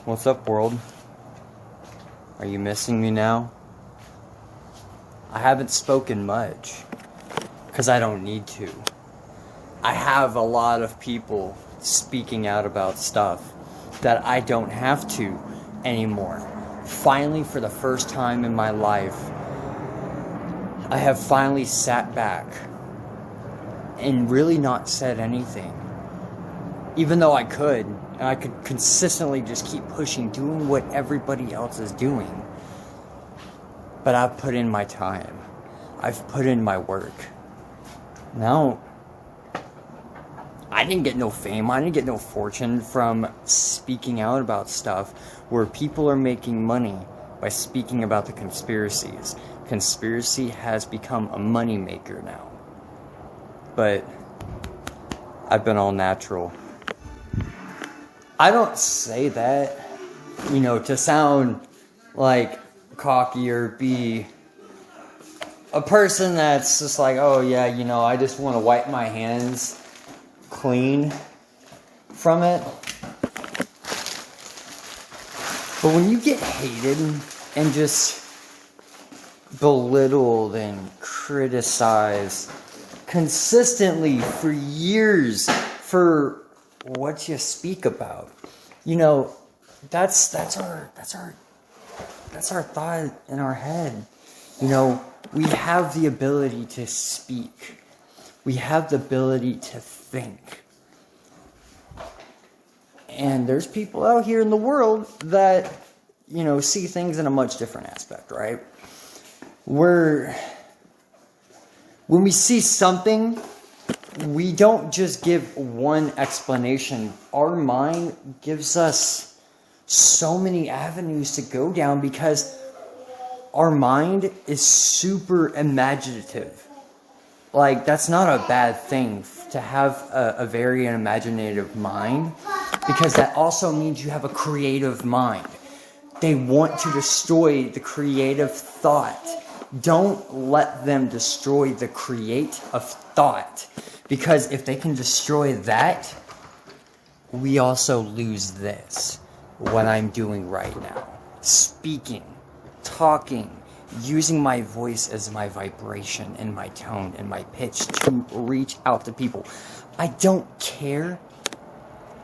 What's up, world? Are you missing me now? I haven't spoken much, because I don't need to. I have a lot of people speaking out about stuff that I don't have to anymore. Finally, for the first time in my life, I have finally sat back and really not said anything. Even though I could, and I could consistently just keep pushing, doing what everybody else is doing. But I've put in my time. I've put in my work. Now, I didn't get no fame. I didn't get no fortune from speaking out about stuff where people are making money by speaking about the conspiracies. Conspiracy has become a moneymaker now. But I've been all natural. I don't say that, to sound like cocky or be a person that's just like, oh yeah, I just want to wipe my hands clean from it. But when you get hated and just belittled and criticized consistently for years for what you speak about, that's our thought in our head. We have the ability to speak. We have the ability to think. And there's people out here in the world that, see things in a much different aspect, right? When we see something, we don't just give one explanation. Our mind gives us so many avenues to go down because our mind is super imaginative. Like, that's not a bad thing to have a very imaginative mind, because that also means you have a creative mind. They want to destroy the creative thought. Don't let them destroy the creative thought. Because if they can destroy that, we also lose this. What I'm doing right now. Speaking, talking, using my voice as my vibration and my tone and my pitch to reach out to people. I don't care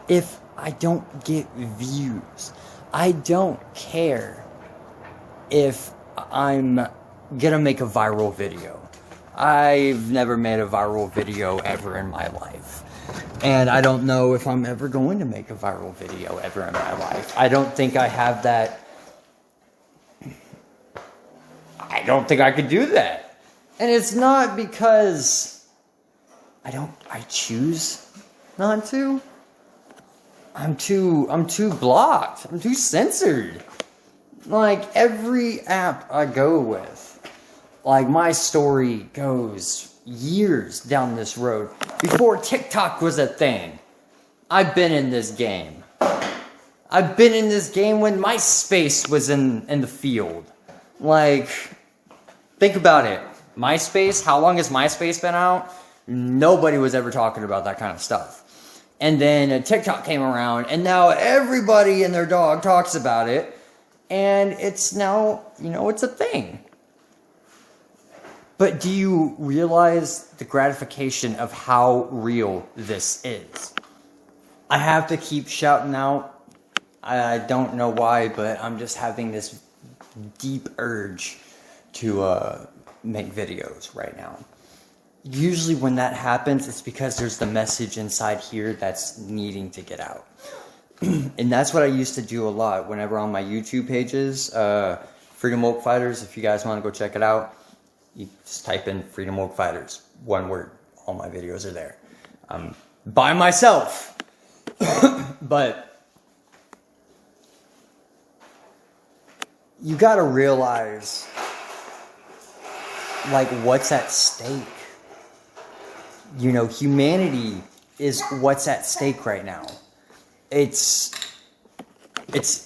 if I don't get views. I don't care if I'm gonna make a viral video. I've never made a viral video ever in my life. And I don't know if I'm ever going to make a viral video ever in my life. I don't think I have that. I don't think I could do that. And it's not because I choose not to. I'm too blocked. I'm too censored. Like, every app I go with, like, my story goes years down this road. Before TikTok was a thing, I've been in this game. I've been in this game when MySpace was in the field. Like, think about it. MySpace, how long has MySpace been out? Nobody was ever talking about that kind of stuff. And then TikTok came around, and now everybody and their dog talks about it. And it's now, it's a thing. But do you realize the gratification of how real this is? I have to keep shouting out. I don't know why, but I'm just having this deep urge to make videos right now. Usually when that happens, it's because there's the message inside here that's needing to get out. And that's what I used to do a lot whenever on my YouTube pages, Freedom Woke Fighters, if you guys want to go check it out, you just type in Freedom Woke Fighters, one word. All my videos are there. By myself. But you gotta realize, like, what's at stake. Humanity is what's at stake right now. It's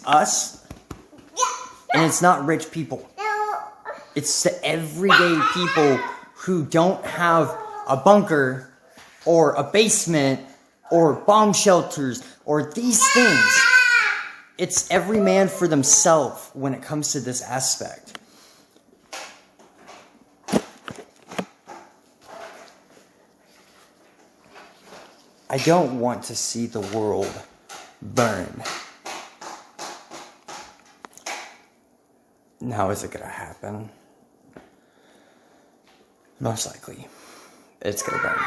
us, and it's not rich people. It's the everyday people who don't have a bunker or a basement or bomb shelters or these things. It's every man for themselves when it comes to this aspect. I don't want to see the world burn. Now, is it going to happen? Most likely, it's going to burn.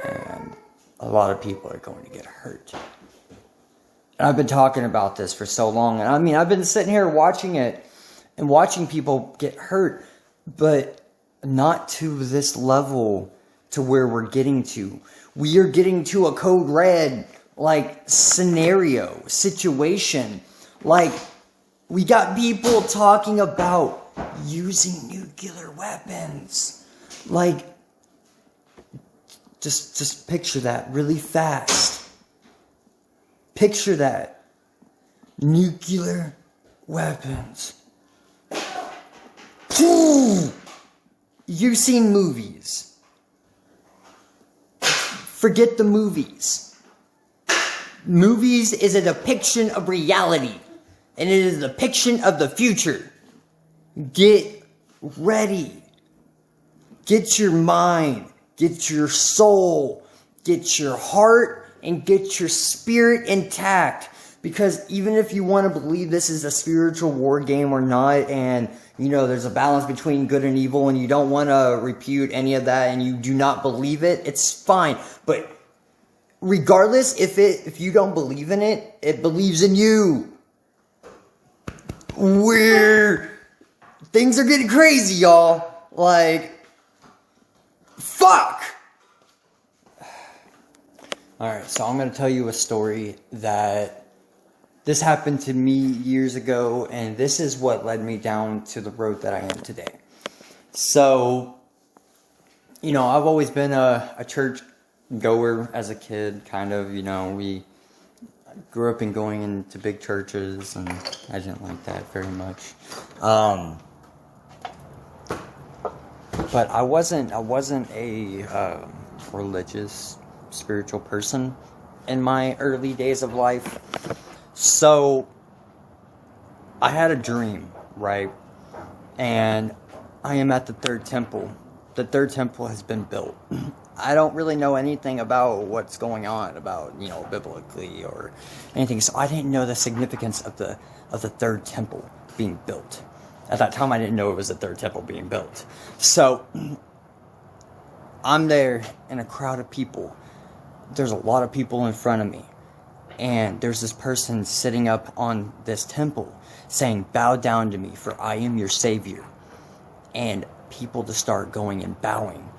And a lot of people are going to get hurt. And I've been talking about this for so long. And I mean, I've been sitting here watching it and watching people get hurt, but not to this level to where we're getting to. We are getting to a code red, like, scenario, situation. Like, we got people talking about using nuclear weapons. Like, just picture that really fast. Picture that. Nuclear weapons. You've seen movies. Forget the movies. Movies is a depiction of reality. And it is a depiction of the future. Get ready. Get your mind. Get your soul. Get your heart. And get your spirit intact. Because even if you want to believe this is a spiritual war game or not, and you know there's a balance between good and evil, and you don't want to repute any of that, and you do not believe it, it's fine. But regardless, if you don't believe in it, it believes in you. Things are getting crazy, y'all. Like, fuck. Alright, so I'm going to tell you a story that this happened to me years ago, and this is what led me down to the road that I am today. So, you know, I've always been a church goer as a kid, kind of, you know, we grew up in going into big churches, and I didn't like that very much. But I wasn't a religious, spiritual person in my early days of life. So I had a dream, right? And I am at the third temple. The third temple has been built. I don't really know anything about what's going on about, you know, biblically or anything. So I didn't know the significance of the third temple being built. At that time, I didn't know it was the third temple being built. So I'm there in a crowd of people. There's a lot of people in front of me. And there's this person sitting up on this temple saying, "Bow down to me, for I am your Savior." And people just start going and bowing.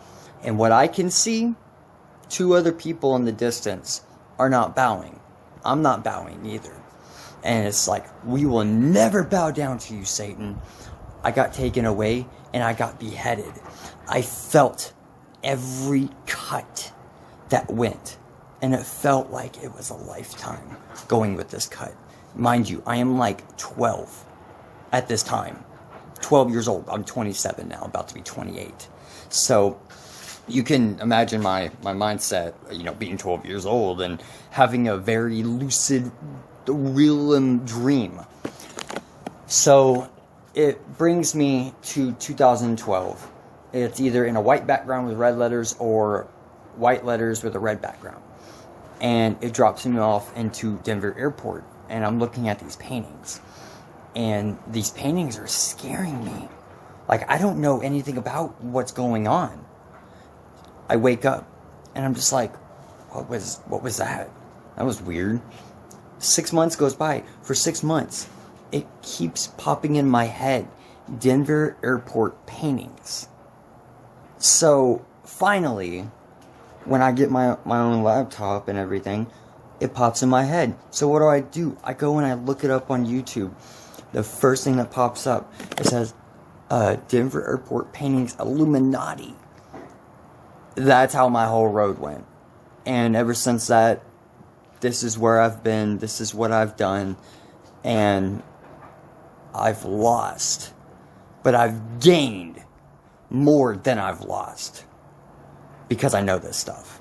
And what I can see, two other people in the distance are not bowing. I'm not bowing either. And it's like, "We will never bow down to you, Satan." I got taken away and I got beheaded. I felt every cut that went. And it felt like it was a lifetime going with this cut. Mind you, I am like 12 at this time. 12 years old. I'm 27 now, about to be 28. So you can imagine my mindset, you know, being 12 years old and having a very lucid, real dream. So it brings me to 2012. It's either in a white background with red letters or white letters with a red background. And it drops me off into Denver Airport. And I'm looking at these paintings. And these paintings are scaring me. Like, I don't know anything about what's going on. I wake up. And I'm just like, what was that? That was weird. 6 months goes by. For 6 months, it keeps popping in my head. Denver Airport paintings. So, finally, when I get my own laptop and everything, it pops in my head. So what do? I go and I look it up on YouTube. The first thing that pops up, it says, Denver Airport paintings Illuminati. That's how my whole road went. And ever since that, this is where I've been, this is what I've done, and I've lost. But I've gained more than I've lost. Because I know this stuff.